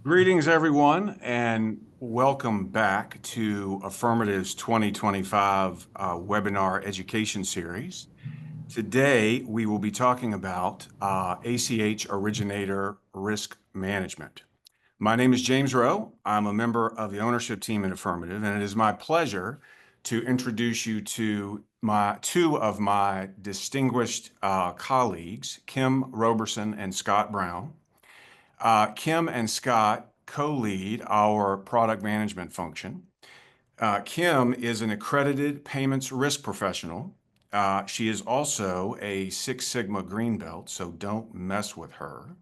Greetings, everyone, and welcome back to Affirmative's 2025 webinar education series. Today, we will be talking about ACH originator risk management. My name is James Rowe. I'm a member of the ownership team at Affirmative, and it is my pleasure to introduce you to two of my distinguished colleagues, Kim Roberson and Scott Brown. Kim and Scott co-lead our product management function. Kim is an accredited payments risk professional. She is also a Six Sigma Green Belt, so don't mess with her.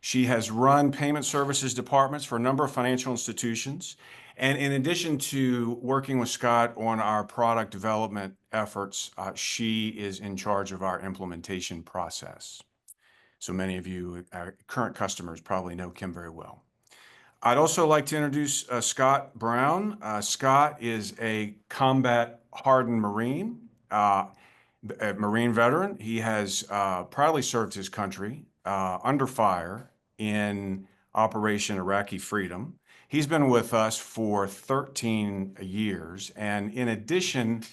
She has run payment services departments for a number of financial institutions. And in addition to working with Scott on our product development efforts, she is in charge of our implementation process. So many of you, our current customers, probably know Kim very well. I'd also like to introduce Scott Brown. Scott is a combat hardened Marine, a Marine veteran. He has proudly served his country under fire in Operation Iraqi Freedom. He's been with us for 13 years. And in addition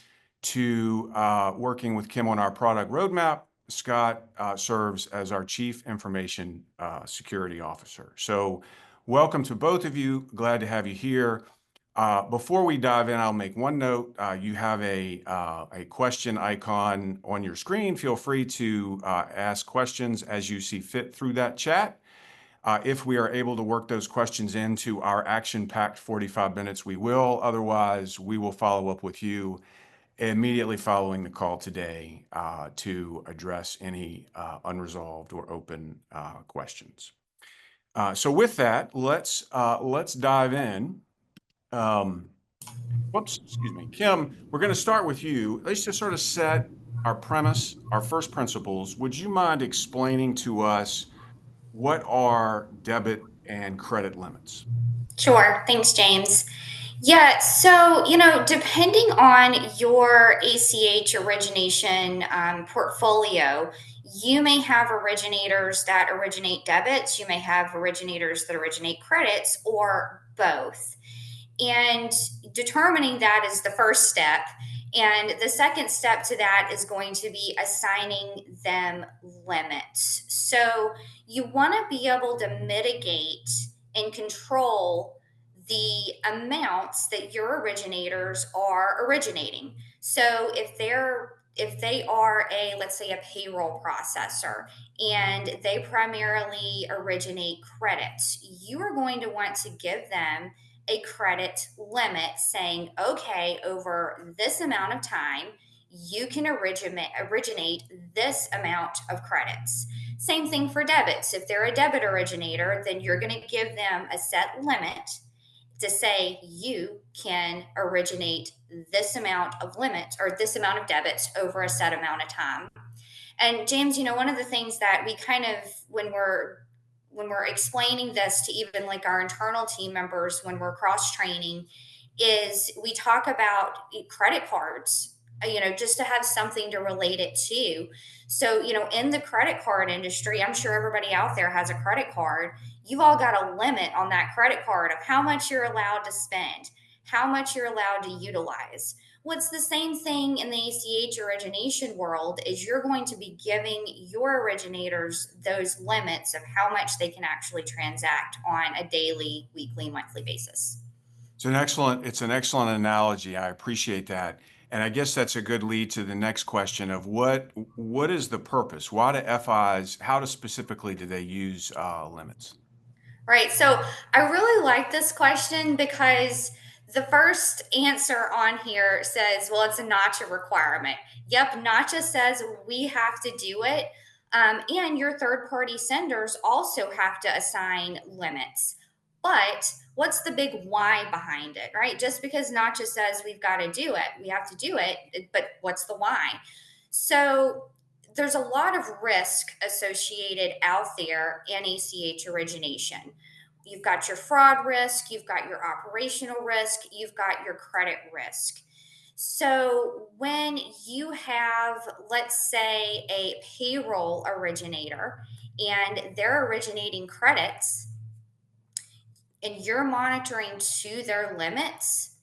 to working with Kim on our product roadmap, Scott serves as our Chief Information Security Officer. So welcome to both of you. Glad to have you here. Before we dive in, I'll make one note. You have a question icon on your screen. Feel free to ask questions as you see fit through that chat. If we are able to work those questions into our action-packed 45 minutes, we will. Otherwise, we will follow up with you immediately following the call today to address any unresolved or open questions. So with that, let's dive in. Excuse me. Kim, we're going to start with you. Let's just sort of set our premise, our first principles. Would you mind explaining to us what are debit and credit limits? Sure. Thanks, James. Yeah, so, depending on your ACH origination portfolio, you may have originators that originate debits, you may have originators that originate credits, or both. And determining that is the first step. And the second step to that is going to be assigning them limits. So you want to be able to mitigate and control the amounts that your originators are originating. So if they are a, let's say, a payroll processor and they primarily originate credits, you are going to want to give them a credit limit saying, okay, over this amount of time, you can originate this amount of credits. Same thing for debits. If they're a debit originator, then you're going to give them a set limit to say you can originate this amount of limits or this amount of debits over a set amount of time. And James, one of the things that we kind of, when we're explaining this to even like our internal team members when we're cross training, is we talk about credit cards, just to have something to relate it to. So, in the credit card industry, I'm sure everybody out there has a credit card. You've all got a limit on that credit card of how much you're allowed to spend, how much you're allowed to utilize. What's the same thing in the ACH origination world is you're going to be giving your originators those limits of how much they can actually transact on a daily, weekly, monthly basis. It's an excellent analogy. I appreciate that. And I guess that's a good lead to the next question of what is the purpose? Why do FIs, specifically do they use limits? Right. So I really like this question because the first answer on here says, well, it's not a requirement. Yep, NACHA says we have to do it. And your third party senders also have to assign limits. But what's the big why behind it, right? Just because NACHA says we've got to do it, we have to do it. But what's the why? So there's a lot of risk associated out there in ACH origination. You've got your fraud risk, you've got your operational risk, you've got your credit risk. So when you have, let's say, a payroll originator and they're originating credits, and you're monitoring to their limits,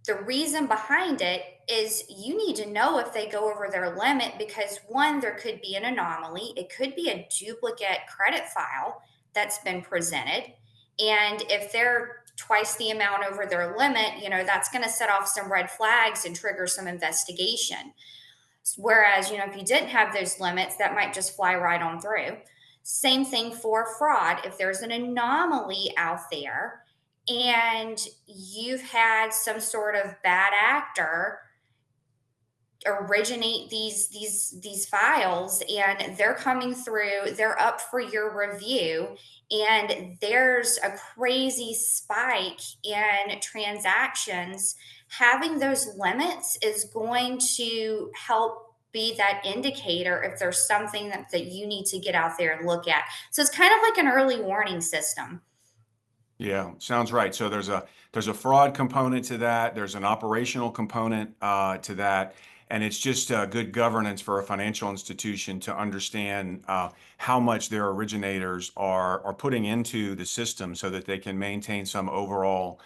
the reason behind it is you need to know if they go over their limit because one, there could be an anomaly. It could be a duplicate credit file that's been presented. And if they're twice the amount over their limit, that's going to set off some red flags and trigger some investigation. Whereas, if you didn't have those limits, that might just fly right on through. Same thing for fraud. If there's an anomaly out there and you've had some sort of bad actor originate these files and they're coming through, they're up for your review, and there's a crazy spike in transactions, having those limits is going to help be that indicator if there's something that you need to get out there and look at. So it's kind of like an early warning system. Yeah, sounds right. So there's a fraud component to that. There's an operational component to that, and it's just good governance for a financial institution to understand how much their originators are putting into the system, so that they can maintain some overall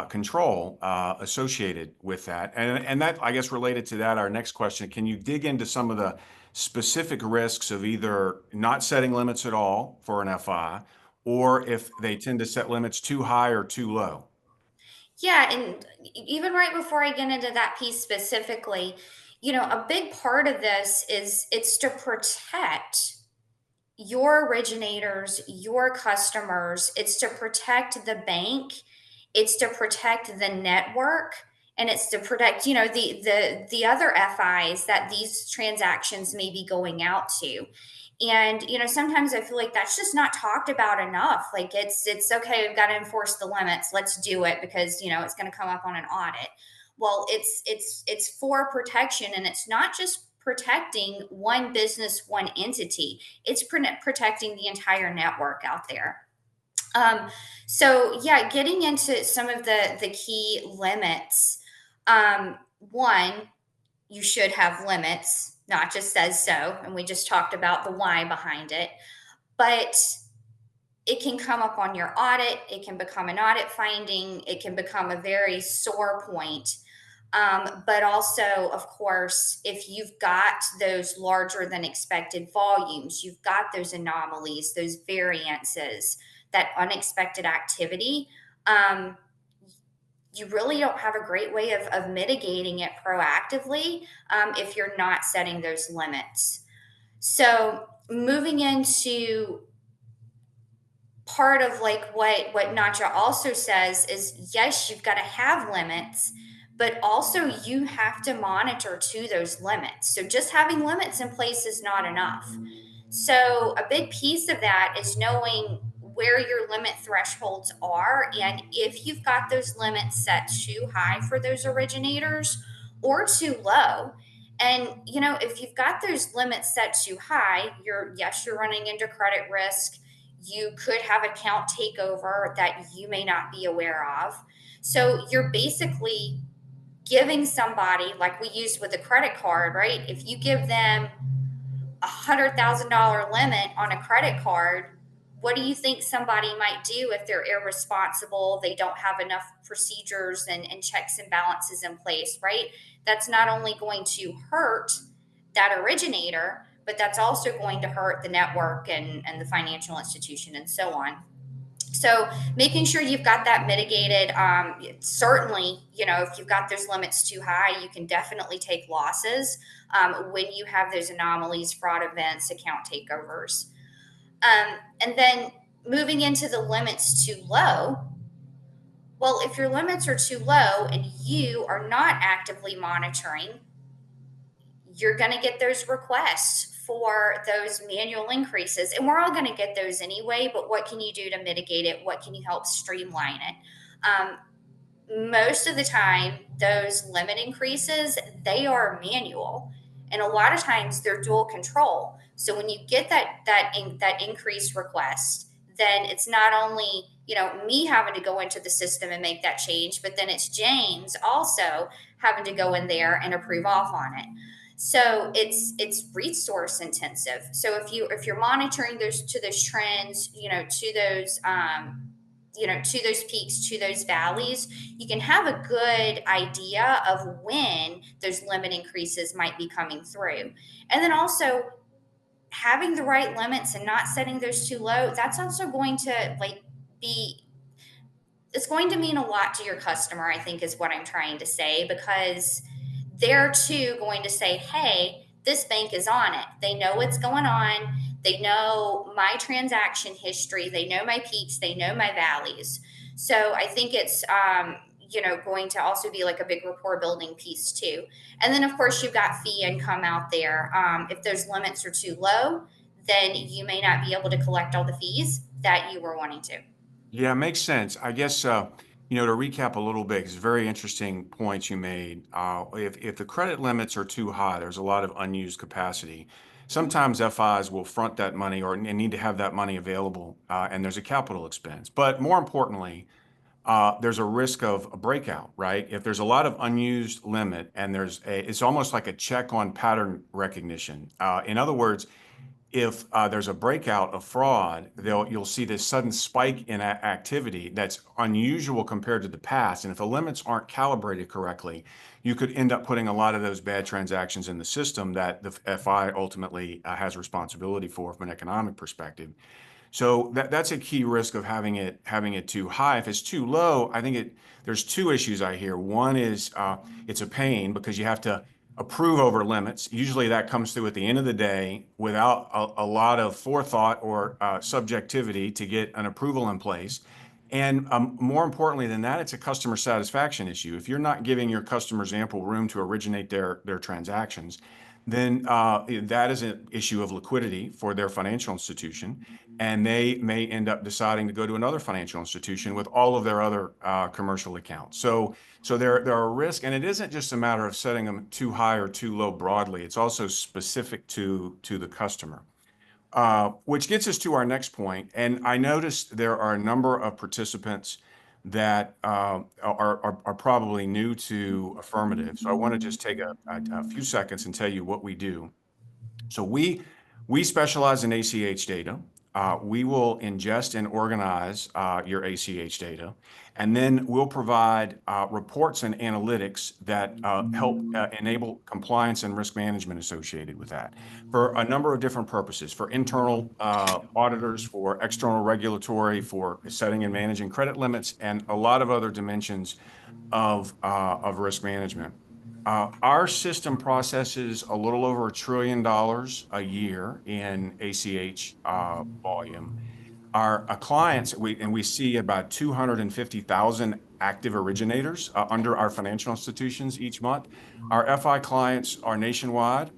control associated with that. And that, I guess, related to that, our next question: can you dig into some of the specific risks of either not setting limits at all for an FI, or if they tend to set limits too high or too low? Yeah, and even right before I get into that piece specifically, a big part of this is it's to protect your originators, your customers. It's to protect the bank, it's to protect the network, and it's to protect, the other FIs that these transactions may be going out to. And sometimes I feel like that's just not talked about enough. Like it's okay, we've got to enforce the limits. Let's do it because it's going to come up on an audit. Well, it's for protection, and it's not just protecting one business, one entity. It's protecting the entire network out there. Um, so yeah, getting into some of the key limits. One, you should have limits, not just says so, and we just talked about the why behind it. But it can come up on your audit. It can become an audit finding. It can become a very sore point. But also, of course, if you've got those larger than expected volumes, you've got those anomalies, those variances, that unexpected activity, um, you really don't have a great way of mitigating it proactively if you're not setting those limits. So, moving into part of like what Nacha also says is yes, you've got to have limits, but also you have to monitor to those limits. So just having limits in place is not enough. So a big piece of that is knowing where your limit thresholds are, and if you've got those limits set too high for those originators or too low. And if you've got those limits set too high, you're running into credit risk. You could have account takeover that you may not be aware of. So you're basically giving somebody, like we used with a credit card, right? If you give them $100,000 limit on a credit card, what do you think somebody might do if they're irresponsible? They don't have enough procedures and checks and balances in place, right? That's not only going to hurt that originator, but that's also going to hurt the network and the financial institution and so on. So making sure you've got that mitigated. Certainly, if you've got those limits too high, you can definitely take losses when you have those anomalies, fraud events, account takeovers. And then moving into the limits too low. Well, if your limits are too low and you are not actively monitoring, you're going to get those requests for those manual increases. And we're all going to get those anyway, but what can you do to mitigate it? What can you help streamline it? Most of the time, those limit increases, they are manual, and a lot of times they're dual control. So when you get that increased request, then it's not only me having to go into the system and make that change, but then it's James also having to go in there and approve off on it. So it's resource intensive. So if you're monitoring those to those trends, to those to those peaks, to those valleys, you can have a good idea of when those limit increases might be coming through. And then also having the right limits and not setting those too low, that's also going to be it's going to mean a lot to your customer, I think, is what I'm trying to say, because they're too going to say, hey, this bank is on it. They know what's going on. They know my transaction history. They know my peaks. They know my valleys. So I think it's, going to also be like a big rapport building piece too. And then, of course, you've got fee income out there. If those limits are too low, then you may not be able to collect all the fees that you were wanting to. Yeah, makes sense. I guess, to recap a little bit, it's very interesting points you made. If the credit limits are too high, there's a lot of unused capacity. Sometimes FIs will front that money or and need to have that money available, and there's a capital expense. But more importantly, there's a risk of a breakout, right? If there's a lot of unused limit and it's almost like a check on pattern recognition. In other words, if there's a breakout of fraud, you'll see this sudden spike in activity that's unusual compared to the past. And if the limits aren't calibrated correctly, you could end up putting a lot of those bad transactions in the system that the FI ultimately has responsibility for from an economic perspective. So that's a key risk of having it too high. If it's too low, I think there's two issues I hear. One is it's a pain because you have to approve over limits. Usually that comes through at the end of the day without a lot of forethought or subjectivity to get an approval in place. And more importantly than that, it's a customer satisfaction issue. If you're not giving your customers ample room to originate their transactions, then that is an issue of liquidity for their financial institution, and they may end up deciding to go to another financial institution with all of their other commercial accounts. So there are risks, and it isn't just a matter of setting them too high or too low broadly. It's also specific to the customer. Which gets us to our next point. And I noticed there are a number of participants that are probably new to Affirmative. So I want to just take a few seconds and tell you what we do. So we specialize in ACH data. We will ingest and organize your ACH data, and then we'll provide reports and analytics that help enable compliance and risk management associated with that for a number of different purposes, for internal auditors, for external regulatory, for setting and managing credit limits, and a lot of other dimensions of risk management. Our system processes a little over $1 trillion a year in ACH volume. Our clients, we see about 250,000 active originators under our financial institutions each month. Our FI clients are nationwide.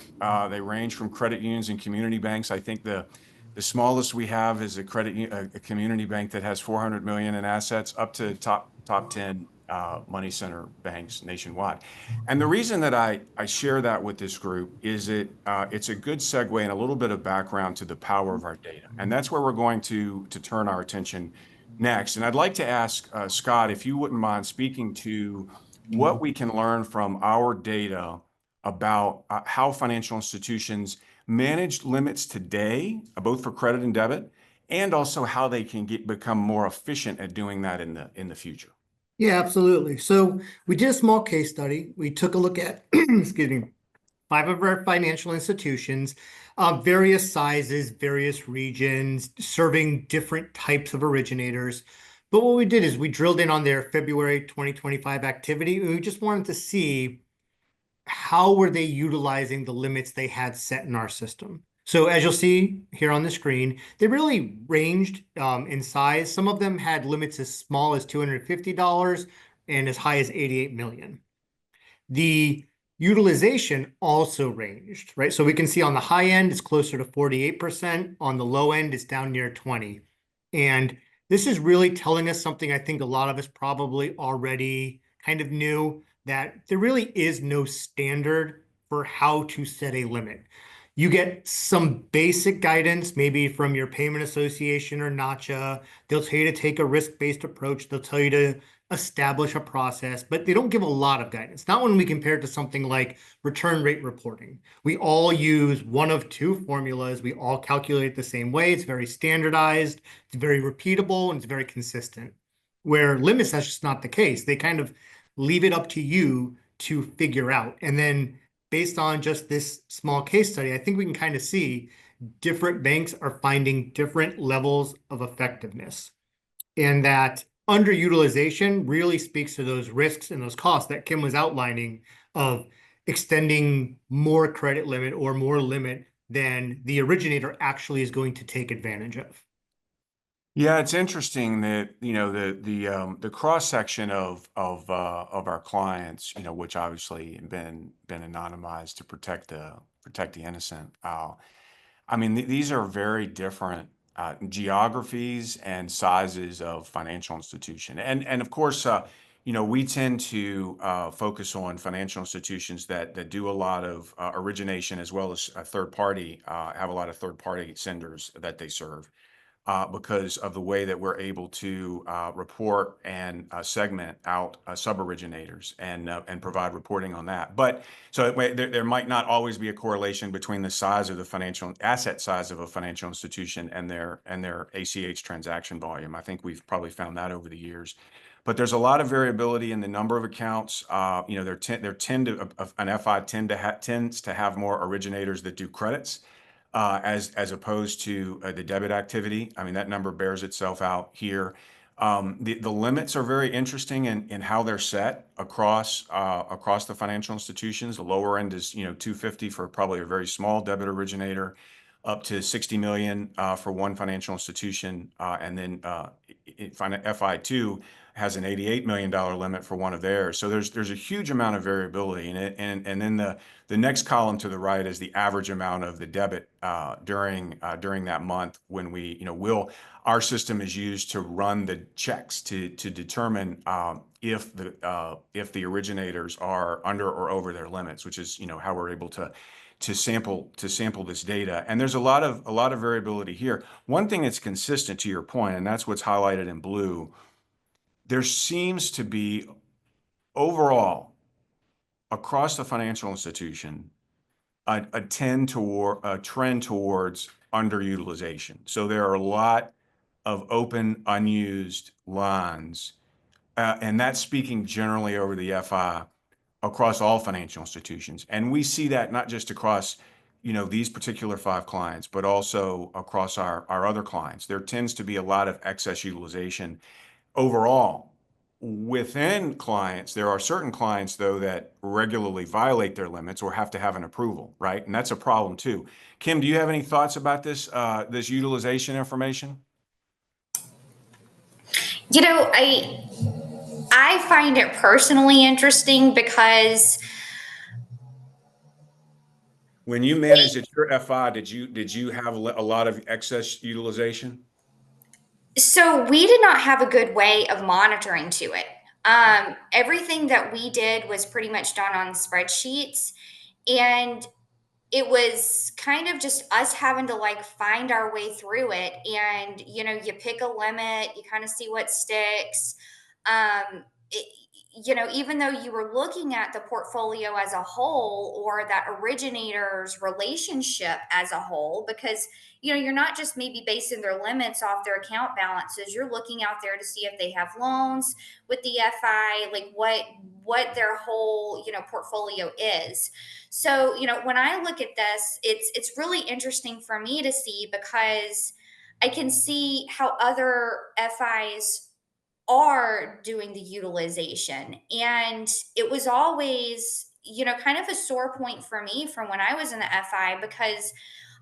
They range from credit unions and community banks. I think the smallest we have is a community bank that has 400 million in assets, up to top 10 money center banks nationwide. And the reason that I share that with this group is it's a good segue and a little bit of background to the power of our data. And that's where we're going to turn our attention next. And I'd like to ask Scott, if you wouldn't mind speaking to what we can learn from our data about how financial institutions manage limits today, both for credit and debit, and also how they can become more efficient at doing that in the future. Yeah, absolutely. So we did a small case study. We took a look at, excuse me, 5 of our financial institutions, various sizes, various regions, serving different types of originators. But what we did is we drilled in on their February 2025 activity, and we just wanted to see how were they utilizing the limits they had set in our system. So as you'll see here on the screen, they really ranged in size. Some of them had limits as small as $250 and as high as 88 million. The utilization also ranged, right? So we can see on the high end, it's closer to 48%. On the low end, it's down near 20. And this is really telling us something I think a lot of us probably already kind of knew, that there really is no standard for how to set a limit. You get some basic guidance, maybe from your payment association or NACHA. They'll tell you to take a risk-based approach. They'll tell you to establish a process, but they don't give a lot of guidance. Not when we compare it to something like return rate reporting. We all use one of 2 formulas. We all calculate it the same way. It's very standardized, it's very repeatable, and it's very consistent. where limits, that's just not the case. They kind of leave it up to you to figure out. And then based on just this small case study, I think we can kind of see different banks are finding different levels of effectiveness. And that underutilization really speaks to those risks and those costs that Kim was outlining of extending more credit limit or more limit than the originator actually is going to take advantage of. Yeah, it's interesting that, the cross section of our clients, which obviously been anonymized to protect the innocent. I mean, these are very different geographies and sizes of financial institution, and of course, we tend to focus on financial institutions that do a lot of origination, as well as a third party, have a lot of third party senders that they serve, because of the way that we're able to report and segment out sub-originators and provide reporting on that. But so there might not always be a correlation between the size of the financial asset size of a financial institution and their ACH transaction volume. I think we've probably found that over the years. But there's a lot of variability in the number of accounts. An FI tends to have more originators that do credits, as opposed to the debit activity. I mean, that number bears itself out here. The limits are very interesting in how they're set across the financial institutions. The lower end is 250 for probably a very small debit originator, up to 60 million for one financial institution, and then FI2 has an $88 million limit for one of theirs. So there's a huge amount of variability in it, and then the next column to the right is the average amount of the debit during that month, when our system is used to run the checks to determine if the originators are under or over their limits, which is how we're able to sample this data. And there's a lot of variability here. One thing that's consistent, to your point, and that's what's highlighted in blue, there seems to be overall across the financial institution a trend towards underutilization. So there are a lot of open, unused lines, and that's speaking generally over the FI across all financial institutions. And we see that not just across these particular 5 clients, but also across our other clients. There tends to be a lot of excess utilization overall. Within clients, there are certain clients, though, that regularly violate their limits or have to have an approval, right? And that's a problem too. Kim, do you have any thoughts about this utilization information? I find it personally interesting because When you managed at your FI, did you have a lot of excess utilization? so we did not have a good way of monitoring to it. Everything that we did was pretty much done on spreadsheets, and it was kind of just us having to like find our way through it. And you pick a limit, you kind of see what sticks. It, even though you were looking at the portfolio as a whole, or that originator's relationship as a whole, because you're not just maybe basing their limits off their account balances. You're looking out there to see if they have loans with the FI, like what their whole portfolio is. So, when I look at this, it's really interesting for me to see, because I can see how other FIs are doing the utilization. And it was always, kind of a sore point for me from when I was in the FI, because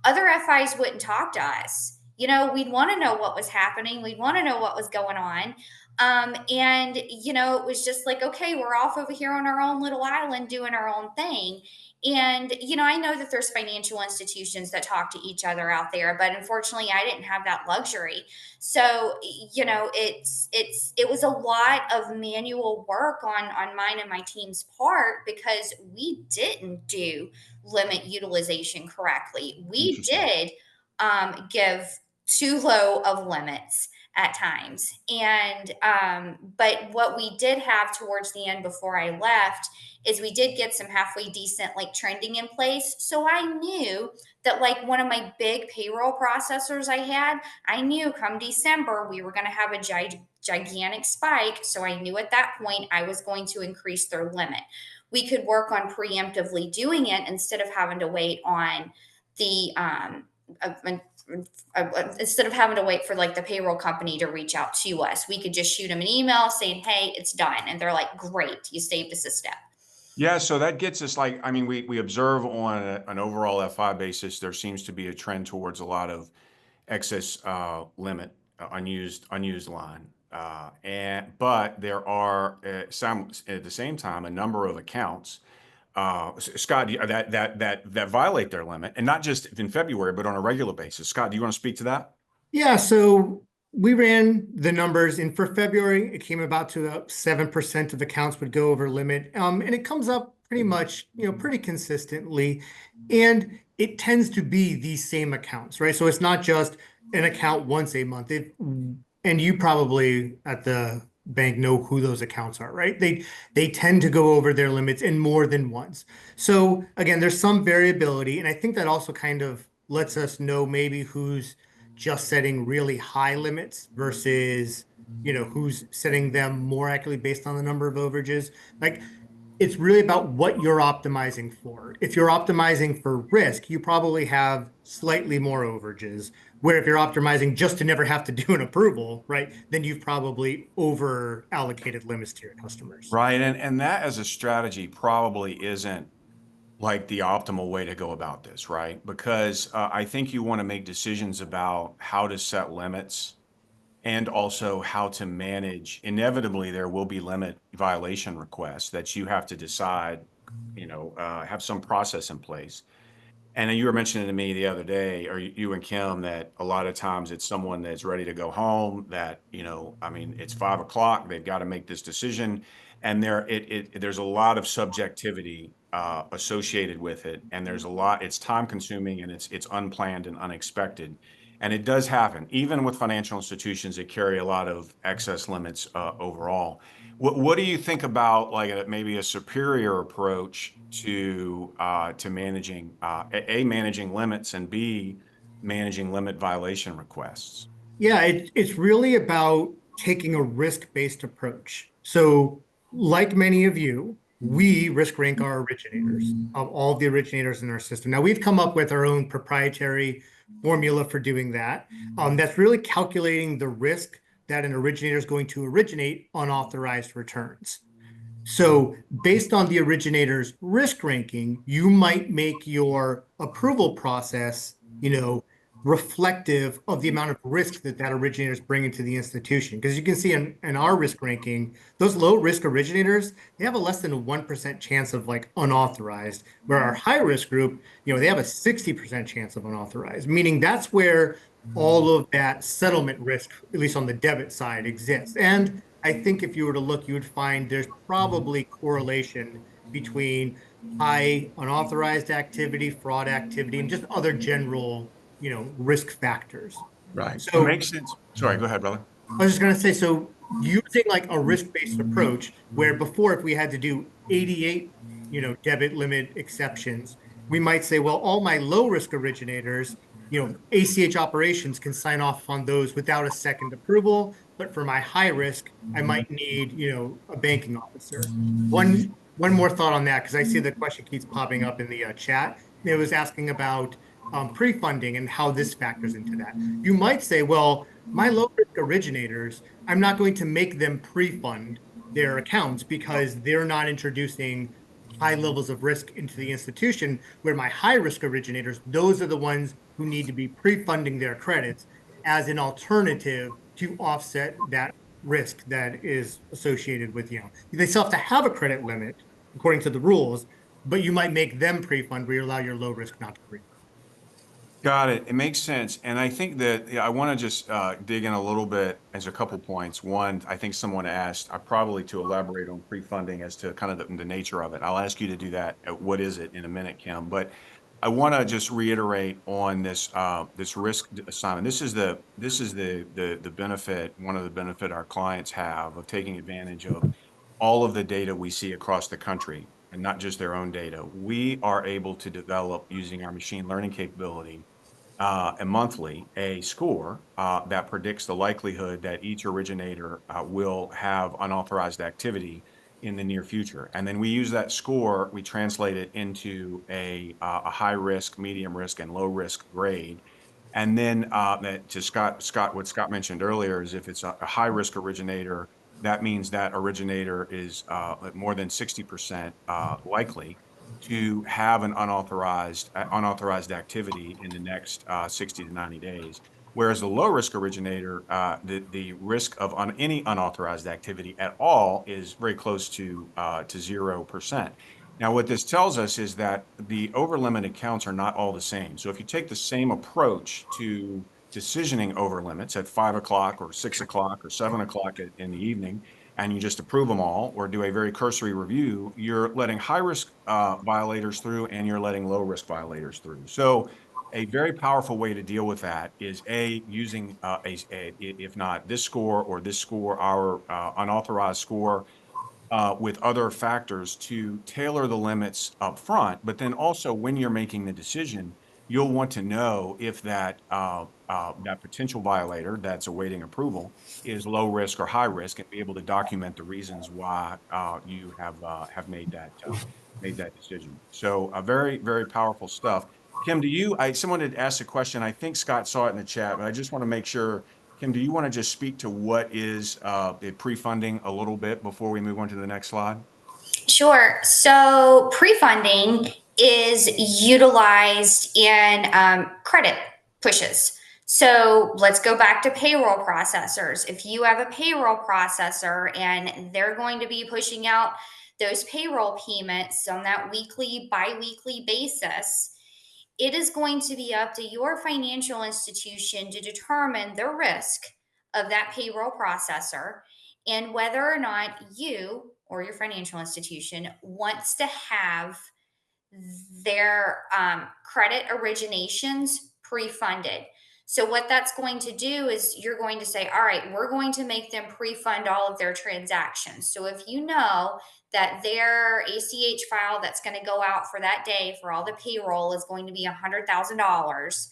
other FIs wouldn't talk to us. We'd want to know what was happening. We'd want to know what was going on. And it was just like, okay, we're off over here on our own little island doing our own thing. And I know that there's financial institutions that talk to each other out there, but unfortunately I didn't have that luxury. So it was a lot of manual work on mine and my team's part, because we didn't do limit utilization correctly. We Interesting. did give too low of limits at times. And but what we did have towards the end before I left is we did get some halfway decent like trending in place. So I knew that, like, one of my big payroll processors I knew come December we were going to have a gigantic spike. So I knew at that point I was going to increase their limit. We could work on preemptively doing it instead of having to wait on the uh, instead of having to wait for like the payroll company to reach out to us. We could just shoot them an email saying, "Hey, it's done," and they're like, "Great, you saved us a step." Yeah, so that gets us like, I mean, we observe on an overall FI basis, there seems to be a trend towards a lot of excess limit, unused line. But there are some at the same time a number of accounts, Scott, that violate their limit, and not just in February, but on a regular basis. Scott, do you want to speak to that? Yeah, so we ran the numbers, and for February, it came about to about 7% of accounts would go over limit. And it comes up pretty much, pretty consistently. And it tends to be these same accounts, right? So it's not just an account once a month. And you probably at the bank know who those accounts are, right? They tend to go over their limits in more than once. So again, there's some variability, and I think that also kind of lets us know maybe who's just setting really high limits versus who's setting them more accurately based on the number of overages. Like, it's really about what you're optimizing for. If you're optimizing for risk, you probably have slightly more overages, where if you're optimizing just to never have to do an approval, right, then you've probably over allocated limits to your customers. Right, and that as a strategy probably isn't like the optimal way to go about this, right? Because I think you want to make decisions about how to set limits and also how to manage. Inevitably, there will be limit violation requests that you have to decide, have some process in place. And then you were mentioning to me the other day, or you and Kim, that a lot of times it's someone that's ready to go home that, I mean, it's 5 o'clock, they've got to make this decision. And there's a lot of subjectivity associated with it. And it's time consuming and it's unplanned and unexpected. And it does happen, even with financial institutions that carry a lot of excess limits overall. What do you think about like maybe a superior approach to managing managing limits and B managing limit violation requests? Yeah, it's really about taking a risk-based approach. So, like many of you, we risk rank our originators of all the originators in our system. Now, we've come up with our own proprietary formula for doing that. That's really calculating the risk that an originator is going to originate unauthorized returns. So, based on the originator's risk ranking, you might make your approval process, reflective of the amount of risk that originator is bringing to the institution. Because you can see in our risk ranking, those low risk originators, they have a less than a 1% chance of like unauthorized, where our high risk group, they have a 60% chance of unauthorized, meaning that's where all of that settlement risk, at least on the debit side, exists. And I think if you were to look, you would find there's probably correlation between high unauthorized activity, fraud activity, and just other general, risk factors. Right. It So makes sense. Sorry, go ahead, brother. I was just going to say, so using like a risk-based approach, where before if we had to do 88, debit limit exceptions, we might say, well, all my low-risk originators, ACH operations can sign off on those without a second approval. But for my high risk, I might need, a banking officer. One more thought on that, because I see the question keeps popping up in the chat. It was asking about pre-funding and how this factors into that. You might say, well, my low risk originators, I'm not going to make them pre-fund their accounts because they're not introducing high levels of risk into the institution, where my high risk originators, those are the ones who need to be pre-funding their credits as an alternative to offset that risk that is associated with, they still have to have a credit limit according to the rules, but you might make them pre-fund where you allow your low risk not to pre-fund. Got it. It makes sense. And I think that I want to just dig in a little bit as a couple points. One, I think someone asked, probably to elaborate on pre-funding as to kind of the nature of it. I'll ask you to do that. What is it in a minute, Kim? But I want to just reiterate on this risk assignment. This is the benefit, one of the benefit our clients have of taking advantage of all of the data we see across the country and not just their own data. We are able to develop using our machine learning capability and monthly a score that predicts the likelihood that each originator will have unauthorized activity in the near future. And then we use that score, we translate it into a high risk, medium risk, and low risk grade. And then to Scott, what Scott mentioned earlier is if it's a high risk originator, that means that originator is more than 60% likely to have an unauthorized activity in the next 60 to 90 days. Whereas the low risk originator, the risk of any unauthorized activity at all is very close to 0%. Now, what this tells us is that the over limit accounts are not all the same. So if you take the same approach to decisioning over limits at 5 o'clock or 6 o'clock or 7 o'clock in the evening, and you just approve them all or do a very cursory review, you're letting high risk violators through and you're letting low risk violators through. So a very powerful way to deal with that is using if not this score or this score, our unauthorized score, with other factors to tailor the limits up front. But then also when you're making the decision, you'll want to know if that potential violator that's awaiting approval is low risk or high risk, and be able to document the reasons why you have made that decision. So very, very powerful stuff. Kim, someone had asked a question. I think Scott saw it in the chat, but I just want to make sure. Kim, do you want to just speak to what is pre-funding a little bit before we move on to the next slide? Sure. So pre-funding is utilized in credit pushes. So let's go back to payroll processors. If you have a payroll processor and they're going to be pushing out those payroll payments on that weekly, bi-weekly basis, it is going to be up to your financial institution to determine the risk of that payroll processor and whether or not you or your financial institution wants to have their credit originations pre-funded. So what that's going to do is you're going to say, all right, we're going to make them pre-fund all of their transactions. So if you know that their ACH file that's going to go out for that day for all the payroll is going to be $100,000,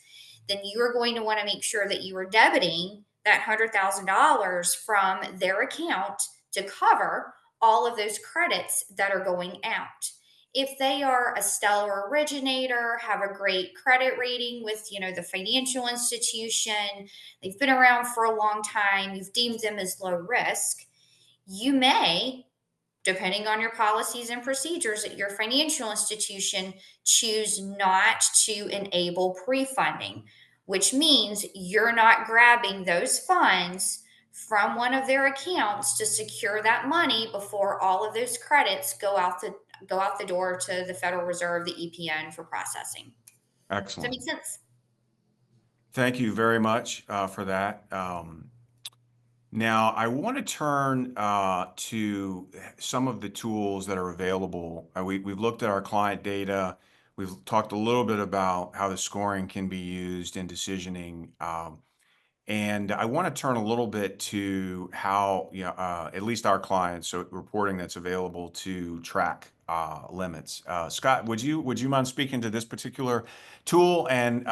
then you are going to want to make sure that you are debiting that $100,000 from their account to cover all of those credits that are going out. If they are a stellar originator, have a great credit rating with, the financial institution, they've been around for a long time, you've deemed them as low risk, you may, depending on your policies and procedures at your financial institution, choose not to enable pre-funding, which means you're not grabbing those funds from one of their accounts to secure that money before all of those credits go out the door to the Federal Reserve, the EPN, for processing. Does that Excellent. make sense? Thank you very much for that. Now, I want to turn to some of the tools that are available. We've looked at our client data. We've talked a little bit about how the scoring can be used in decisioning. And I want to turn a little bit to how, at least our clients, so reporting that's available to track limits. Scott, would you mind speaking to this particular tool and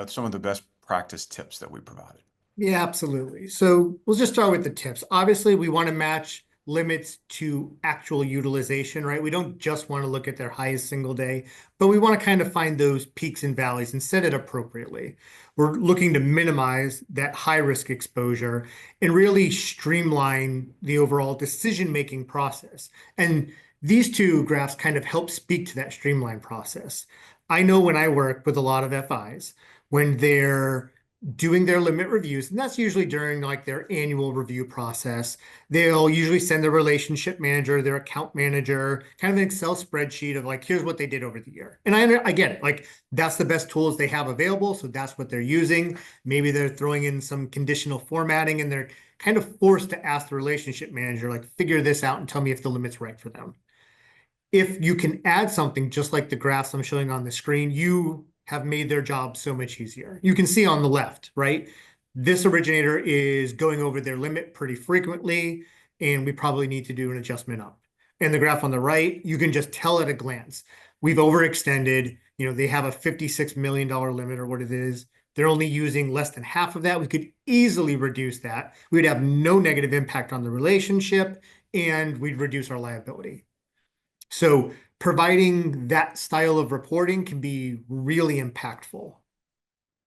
some of the best practice tips that we provided? Yeah, absolutely. So we'll just start with the tips. Obviously, we want to match limits to actual utilization, right? We don't just want to look at their highest single day, but we want to kind of find those peaks and valleys and set it appropriately. We're looking to minimize that high risk exposure and really streamline the overall decision-making process. And these two graphs kind of help speak to that streamlined process. I know when I work with a lot of FIs, when they're doing their limit reviews, and that's usually during like their annual review process. They'll usually send their relationship manager, their account manager, kind of an Excel spreadsheet of like, here's what they did over the year. And I get it, like that's the best tools they have available, so that's what they're using. Maybe they're throwing in some conditional formatting and they're kind of forced to ask the relationship manager, like, figure this out and tell me if the limit's right for them. If you can add something just like the graphs I'm showing on the screen, you have made their job so much easier. You can see on the left, right? This originator is going over their limit pretty frequently, and we probably need to do an adjustment up. And the graph on the right, you can just tell at a glance. We've overextended, they have a $56 million limit or what it is. they're only using less than half of that. We could easily reduce that. We'd have no negative impact on the relationship, and we'd reduce our liability. So providing that style of reporting can be really impactful.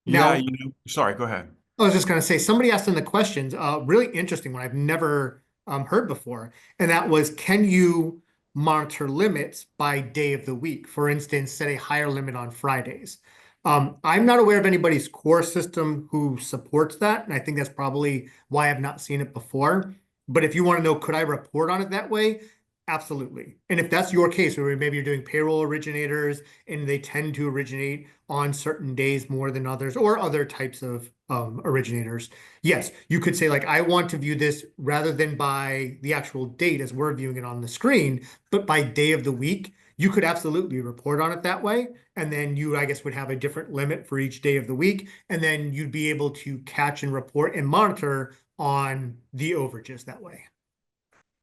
Yeah, Now, sorry, go ahead. I was just going to say, somebody asked in the questions, really interesting one I've never heard before, and that was, can you monitor limits by day of the week? For instance, set a higher limit on Fridays. I'm not aware of anybody's core system who supports that, and I think that's probably why I've not seen it before. But if you want to know, could I report on it that way? Absolutely. And if that's your case, where maybe you're doing payroll originators and they tend to originate on certain days more than others, or other types of originators, yes, you could say, like, I want to view this rather than by the actual date as we're viewing it on the screen, but by day of the week. You could absolutely report on it that way. And then you, I guess, would have a different limit for each day of the week. And then you'd be able to catch and report and monitor on the overages that way.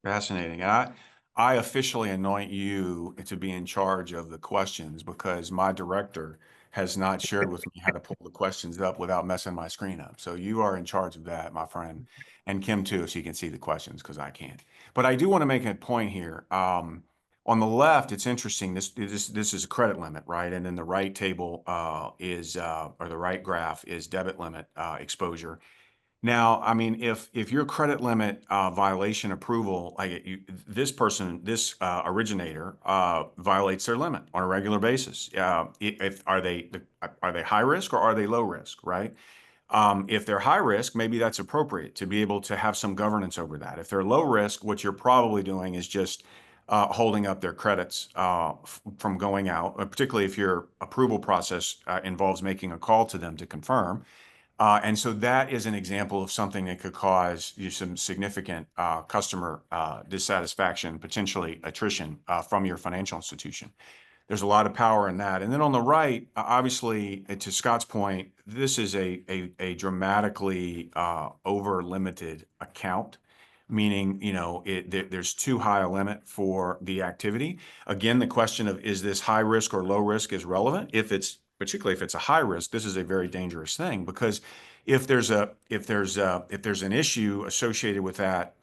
Fascinating. I officially anoint you to be in charge of the questions because my director has not shared with me how to pull the questions up without messing my screen up. So you are in charge of that, my friend, and Kim too, so you can see the questions because I can't. But I do want to make a point here. On the left, it's interesting. This is a credit limit, right? And then the right table or the right graph is debit limit exposure. Now, I mean, if your credit limit violation approval, like this originator violates their limit on a regular basis. If are they high risk or are they low risk, right? If they're high risk, maybe that's appropriate to be able to have some governance over that. If they're low risk, what you're probably doing is just holding up their credits from going out, particularly if your approval process involves making a call to them to confirm. And so that is an example of something that could cause you some significant customer dissatisfaction, potentially attrition from your financial institution. There's a lot of power in that. And then on the right, obviously, to Scott's point, this is a dramatically over limited account, meaning, there's too high a limit for the activity. Again, the question of is this high risk or low risk is relevant. Particularly if it's a high risk, this is a very dangerous thing because if there's an issue associated with that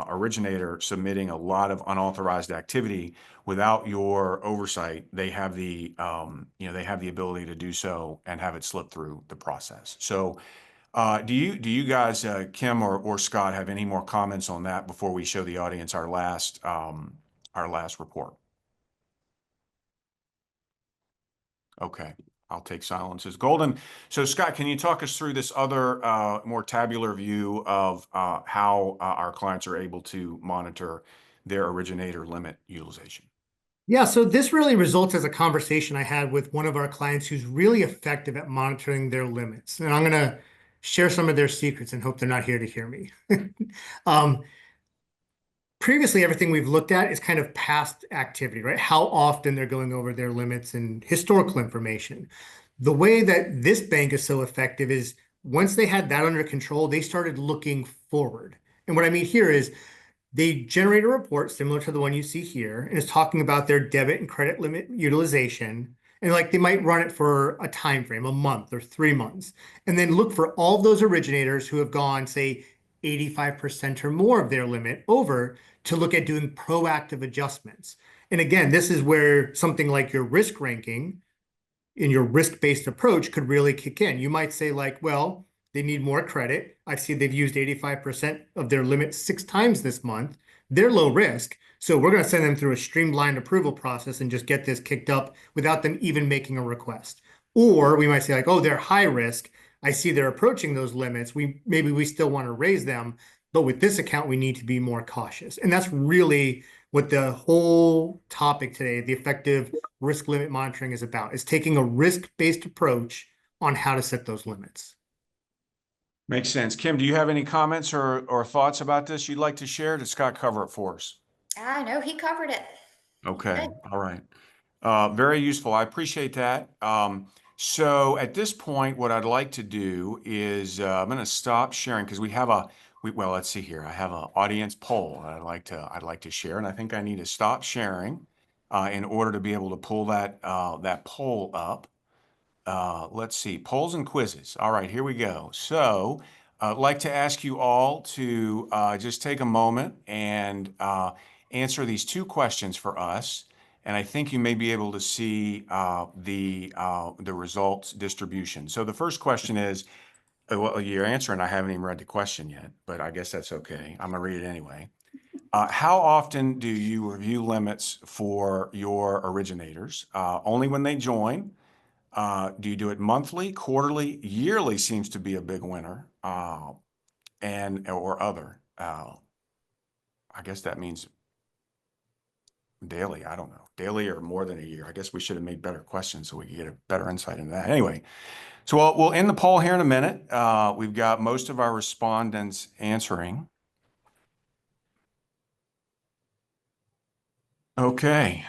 originator submitting a lot of unauthorized activity without your oversight, they have the ability to do so and have it slip through the process. So, do you guys, Kim or Scott, have any more comments on that before we show the audience our last report? Okay, I'll take silence as golden. So, Scott, can you talk us through this other more tabular view of how our clients are able to monitor their originator limit utilization? Yeah, so this really results as a conversation I had with one of our clients who's really effective at monitoring their limits. And I'm going to share some of their secrets and hope they're not here to hear me. um, Previously, everything we've looked at is kind of past activity, right? How often they're going over their limits and historical information. The way that this bank is so effective is once they had that under control, they started looking forward. And what I mean here is they generate a report similar to the one you see here, and it's talking about their debit and credit limit utilization. And like they might run it for a time frame, a month or 3 months, and then look for all of those originators who have gone, say, 85% or more of their limit over to look at doing proactive adjustments. And again, this is where something like your risk ranking in your risk-based approach could really kick in. You might say, like, well, they need more credit. I see they've used 85% of their limit 6 times this month. They're low risk. So we're going to send them through a streamlined approval process and just get this kicked up without them even making a request. Or we might say, like, oh, they're high risk. I see they're approaching those limits. Maybe we still want to raise them, but with this account, we need to be more cautious. And that's really what the whole topic today, the effective risk limit monitoring, is about, is taking a risk-based approach on how to set those limits. Makes sense. Kim, do you have any comments or thoughts about this you'd like to share? Did Scott cover it for us? I know he covered it. Okay, Good. all right. Very useful. I appreciate that. So at this point, what I'd like to do is I'm going to stop sharing because well, let's see here. I have an audience poll that I'd like to share, and I think I need to stop sharing in order to be able to pull that poll up. let's see, polls and quizzes. All right, here we go. So I'd like to ask you all to just take a moment and answer these two questions for us. And I think you may be able to see the results distribution. So the first question is, well, you're answering, I haven't even read the question yet, but I guess that's okay. I'm gonna read it anyway. How often do you review limits for your originators? Only when they join? Do you do it monthly, quarterly, yearly seems to be a big winner, and or other. I guess that means daily. I don't know, daily or more than a year. I guess we should have made better questions so we could get a better insight into that. Anyway, so we'll end the poll here in a minute. We've got most of our respondents answering. Okay.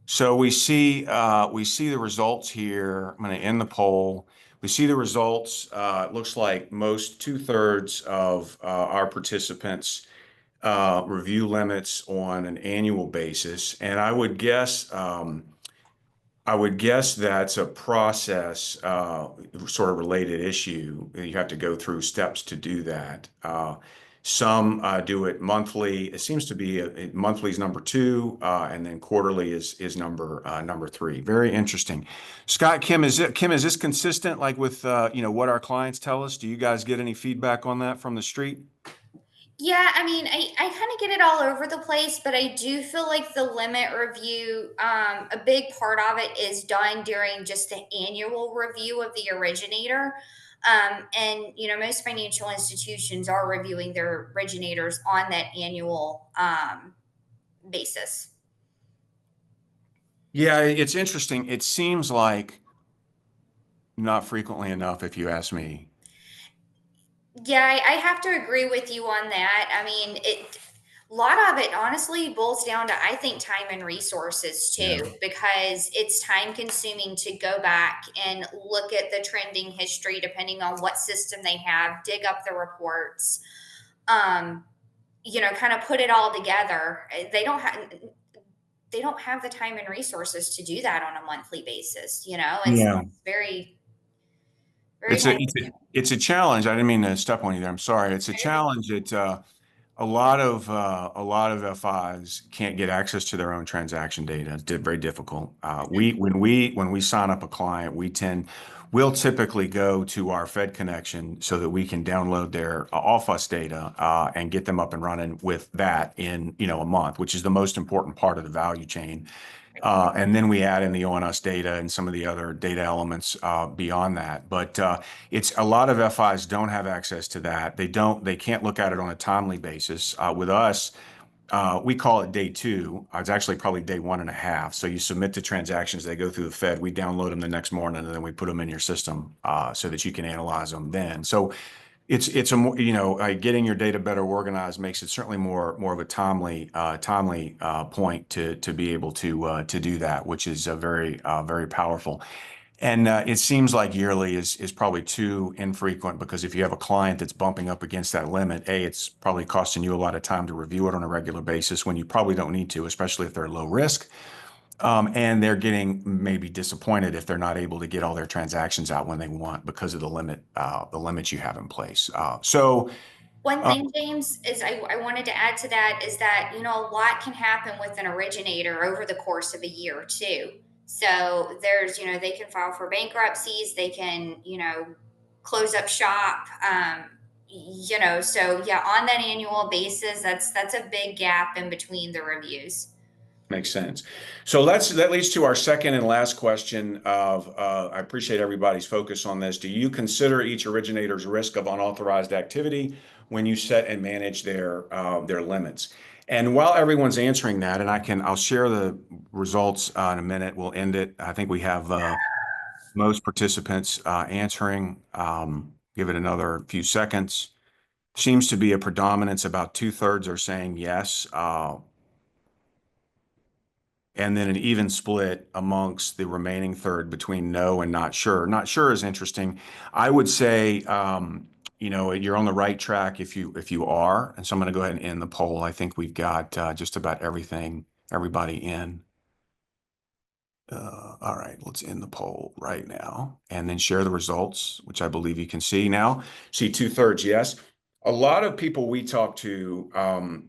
So we see the results here. I'm going to end the poll. We see the results. It looks like most 2/3 of our participants review limits on an annual basis, and I would guess that's a process sort of related issue. You have to go through steps to do that. Some do it monthly. It seems to be monthly is number two, and then quarterly is number three. Very interesting. Scott, Kim, is this consistent like with what our clients tell us? Do you guys get any feedback on that from the street? Yeah, I mean, I kind of get it all over the place, but I do feel like the limit review, a big part of it is done during just the annual review of the originator. And, most financial institutions are reviewing their originators on that annual basis. Yeah, it's interesting. It seems like not frequently enough, if you ask me. Yeah, I have to agree with you on that. I mean, a lot of it honestly boils down to, I think, time and resources too, Yeah. because it's time consuming to go back and look at the trending history, depending on what system they have, dig up the reports, um, kind of put it all together. They don't have the time and resources to do that on a monthly basis. It's Yeah. very, very It's a time. it's a it's a challenge. I didn't mean to step on you there. I'm sorry. It's a challenge that a lot of FIs can't get access to their own transaction data. It's very difficult. When we sign up a client, we'll typically go to our Fed connection so that we can download their off us data and get them up and running with that in a month, which is the most important part of the value chain. And then we add in the ONS data and some of the other data elements beyond that. But it's a lot of FIs don't have access to that. They can't look at it on a timely basis. With us, we call it day two. It's actually probably day 1.5. So you submit the transactions, they go through the Fed, we download them the next morning, and then we put them in your system so that you can analyze them then. So it's a more, getting your data better organized makes it certainly more of a timely point to be able to do that, which is very powerful. And it seems like yearly is probably too infrequent because if you have a client that's bumping up against that limit, it's probably costing you a lot of time to review it on a regular basis when you probably don't need to, especially if they're low risk. And they're getting maybe disappointed if they're not able to get all their transactions out when they want because of the limits you have in place. One Uh, thing, James, is I wanted to add to that is that, a lot can happen with an originator over the course of a year too. So they can file for bankruptcies, they can, close up shop. So yeah, on that annual basis, that's a big gap in between the reviews. Makes sense. So that leads to our second and last question of, I appreciate everybody's focus on this. Do you consider each originator's risk of unauthorized activity when you set and manage their limits? And while everyone's answering that, and I'll share the results in a minute. We'll end it. I think we have most participants answering. Give it another few seconds. Seems to be a predominance. About 2/3 are saying yes. And then an even split amongst the remaining third between no and not sure. Not sure is interesting. I would say, you're on the right track if you are. And so I'm going to go ahead and end the poll. I think we've got just about everybody in. All right, let's end the poll right now and then share the results, which I believe you can see now. See 2/3 yes. A lot of people we talk to,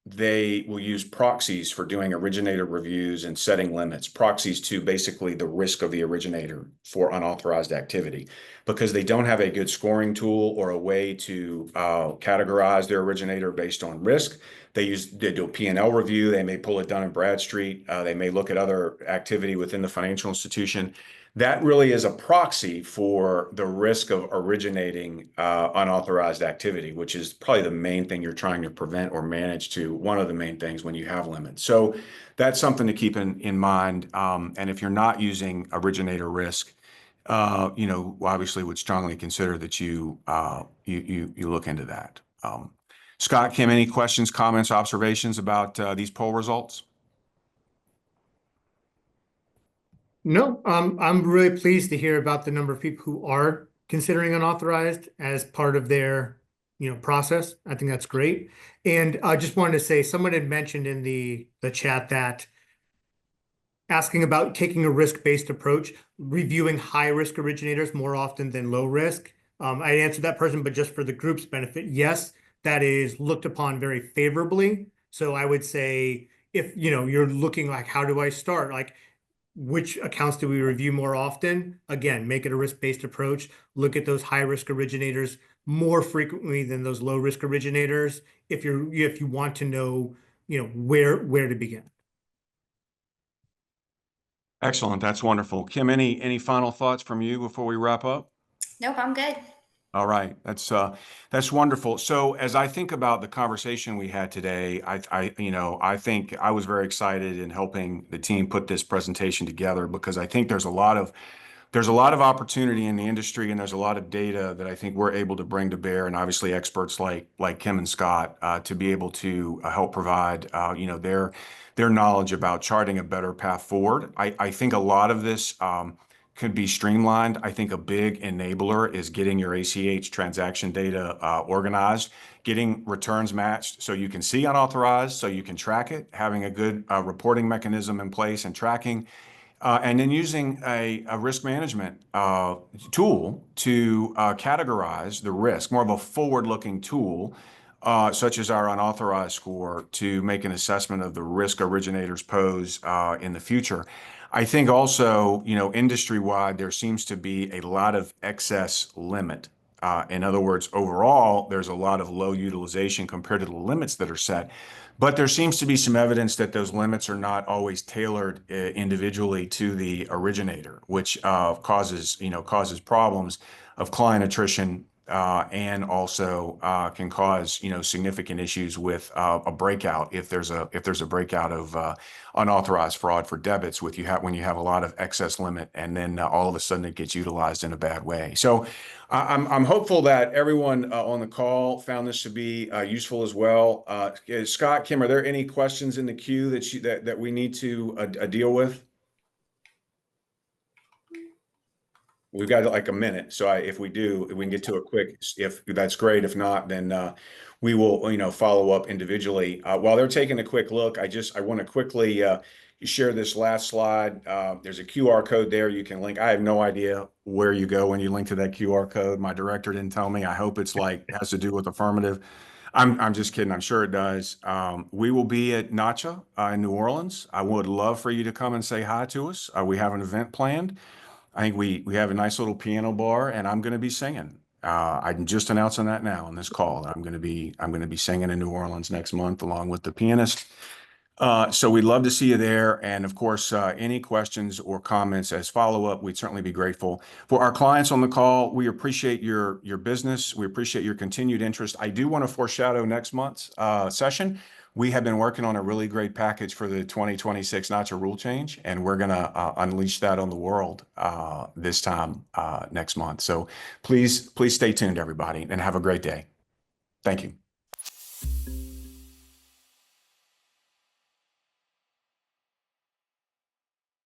they will use proxies for doing originator reviews and setting limits, proxies to basically the risk of the originator for unauthorized activity, because they don't have a good scoring tool or a way to categorize their originator based on risk. They do a P&L review. They may pull it Dun and Bradstreet. They may look at other activity within the financial institution. That really is a proxy for the risk of originating unauthorized activity, which is probably the main thing you're trying to prevent or manage to, one of the main things when you have limits. So that's something to keep in mind. And if you're not using originator risk, obviously would strongly consider that you look into that. Scott, Kim, any questions, comments, observations about these poll results? No, I'm really pleased to hear about the number of people who are considering unauthorized as part of their, process. I think that's great. And I just wanted to say, someone had mentioned in the chat that asking about taking a risk-based approach, reviewing high-risk originators more often than low risk. I answered that person, but just for the group's benefit, yes, that is looked upon very favorably. So I would say if, you're looking like, how do I start? Like, which accounts do we review more often? Again, make it a risk-based approach. Look at those high-risk originators more frequently than those low-risk originators if you want to know, where to begin. Excellent. That's wonderful. Kim, any final thoughts from you before we wrap up? Nope, I'm good. All right, that's wonderful. So as I think about the conversation we had today, I think I was very excited in helping the team put this presentation together because I think there's a lot of opportunity in the industry and there's a lot of data that I think we're able to bring to bear, and obviously experts like Kim and Scott to be able to help provide their knowledge about charting a better path forward. I think a lot of this could be streamlined. I think a big enabler is getting your ACH transaction data organized, getting returns matched so you can see unauthorized, so you can track it, having a good reporting mechanism in place and tracking, and then using a risk management tool to categorize the risk, more of a forward-looking tool, such as our unauthorized score, to make an assessment of the risk originators pose in the future. I think also, industry-wide, there seems to be a lot of excess limit. In other words, overall, there's a lot of low utilization compared to the limits that are set. But there seems to be some evidence that those limits are not always tailored individually to the originator, which causes problems of client attrition, and also can cause significant issues with a breakout if there's a breakout of unauthorized fraud for debits when you have a lot of excess limit and then all of a sudden it gets utilized in a bad way. So I'm hopeful that everyone on the call found this to be useful as well. Scott, Kim, are there any questions in the queue that we need to deal with? We've got like a minute, so if we can get to it quick. If that's great. If not, then we will, follow up individually. While they're taking a quick look, I want to quickly share this last slide. There's a QR code there you can link. I have no idea where you go when you link to that QR code. My director didn't tell me. I hope it's has to do with Affirmative. I'm just kidding. I'm sure it does. We will be at NACHA in New Orleans. I would love for you to come and say hi to us. We have an event planned. I think we have a nice little piano bar, and I'm going to be singing. I'm just announcing that now on this call. I'm going to be singing in New Orleans next month along with the pianist. So we'd love to see you there. And of course, any questions or comments as follow-up, we'd certainly be grateful. For our clients on the call, we appreciate your business. We appreciate your continued interest. I do want to foreshadow next month's session. We have been working on a really great package for the 2026 NACHA rule change, and we're going to unleash that on the world this time next month. So please stay tuned, everybody, and have a great day. Thank you.